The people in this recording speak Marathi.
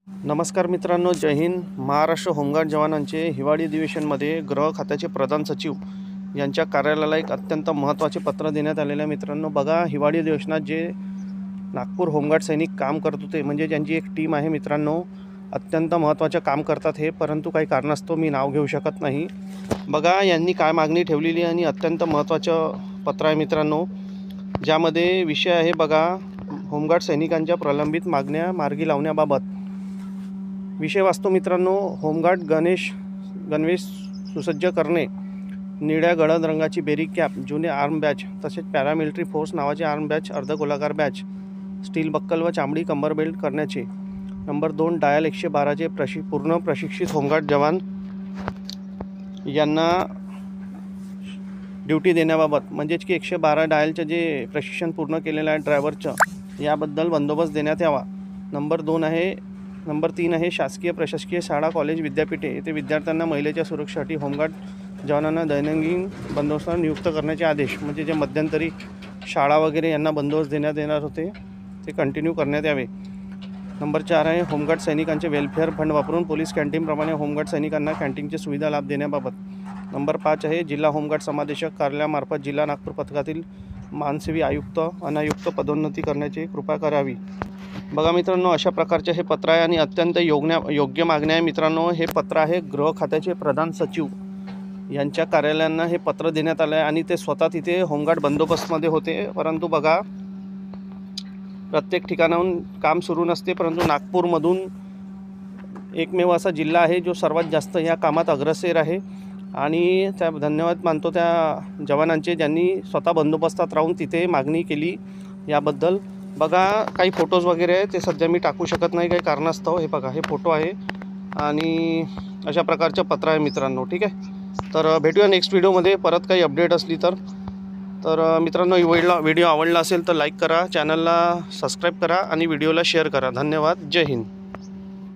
नमस्कार मित्रांनो, जय हिंद. महाराष्ट्र होमगार्ड जवानांचे हिवाळी अधिवेशनमध्ये गृह खात्याचे प्रधान सचिव यांच्या कार्यालयाला एक अत्यंत महत्त्वाचे पत्र देण्यात आलेले आहे. मित्रांनो बघा, हिवाळी अधिवेशनात जे नागपूर होमगार्ड सैनिक काम करत होते, म्हणजे ज्यांची एक टीम आहे मित्रांनो, अत्यंत महत्त्वाचे काम करतात हे, परंतु काही कारणास्तव मी नाव घेऊ शकत नाही. बघा, यांनी काय मागणी ठेवलेली आणि अत्यंत महत्त्वाचं पत्र आहे मित्रांनो, ज्यामध्ये विषय आहे बघा, होमगार्ड सैनिकांच्या प्रलंबित मागण्या मार्गी लावण्याबाबत विषय वाचतो मित्रांनो. होमगार्ड गणवेश सुसज्ज करणे, निळ्या गडद रंगाची बेरी कॅप, जुने आर्म बॅच, तसेच पॅरामिलिटरी फोर्स नावाचे आर्म बॅच, अर्धगोलाकार बॅच, स्टील बक्कल व चामडी कंबर बेल्ट करण्याचे. नंबर 2, डायल 112चे पूर्ण प्रशिक्षित होमगार्ड जवान यांना ड्युटी देण्याबाबत, म्हणजेच की 112 डायलचं जे प्रशिक्षण पूर्ण केलेलं आहे ड्रायव्हरचं, याबद्दल बंदोबस्त देण्यात यावा. नंबर 3 आहे शासकीय प्रशासकीय शाळा कॉलेज विद्यापीठे येथे विद्यार्थ्यांना महिलेच्या सुरक्षेसाठी होमगार्ड जवानांना दैनंदिन बंदोबस्त नियुक्त करण्याचे आदेश, म्हणजे जे मध्यंतरी शाळा वगैरे यांना बंदोबस्त देण्यात येणार होते ते कंटिन्यू करण्यात यावे. नंबर 4 आहे होमगार्ड सैनिकांचे वेलफेअर फंड वापरून पोलीस कॅन्टीनप्रमाणे होमगार्ड सैनिकांना कॅन्टीनची सुविधा लाभ देण्याबाबत. नंबर 5 आहे जिल्हा होमगार्ड समादेशक कार्यालयामार्फत जिल्हा नागपूर पथकातील मानसेवी आयुक्त अनायुक्त पदोन्नती करण्याची कृपा करावी. बघा मित्रांनो, अशा प्रकारचे हे पत्र आहे आणि अत्यंत योग्य मागणी आहे मित्रांनो. हे पत्र आहे गृह खात्याचे प्रधान सचिव यांच्या कार्यालयांना हे पत्र देण्यात आलं आहे आणि ते स्वतः तिथे होमगार्ड बंदोबस्तमध्ये होते. परंतु बघा, प्रत्येक ठिकाणाहून काम सुरू नसते, परंतु नागपूरमधून एकमेव असा जिल्हा आहे जो सर्वात जास्त या कामात अग्रेसर आहे आणि त्या धन्यवाद मानतो त्या जवानांचे, ज्यांनी स्वतः बंदोबस्तात राहून तिथे मागणी केली याबद्दल. बघा, काही फोटोज वगैरे आहे, ते सध्या मी टाकू शकत नाही काही कारणास्तव. हे बघा, हे फोटो आहे आणि अशा प्रकारचं पत्र आहे मित्रांनो. ठीक आहे, तर भेटूया नेक्स्ट व्हिडिओमध्ये परत काही अपडेट असली तर मित्रांनो, व्हिडिओ आवडला असेल तर लाईक करा, चॅनलला सबस्क्राईब करा आणि व्हिडिओला शेअर करा. धन्यवाद. जय हिंद.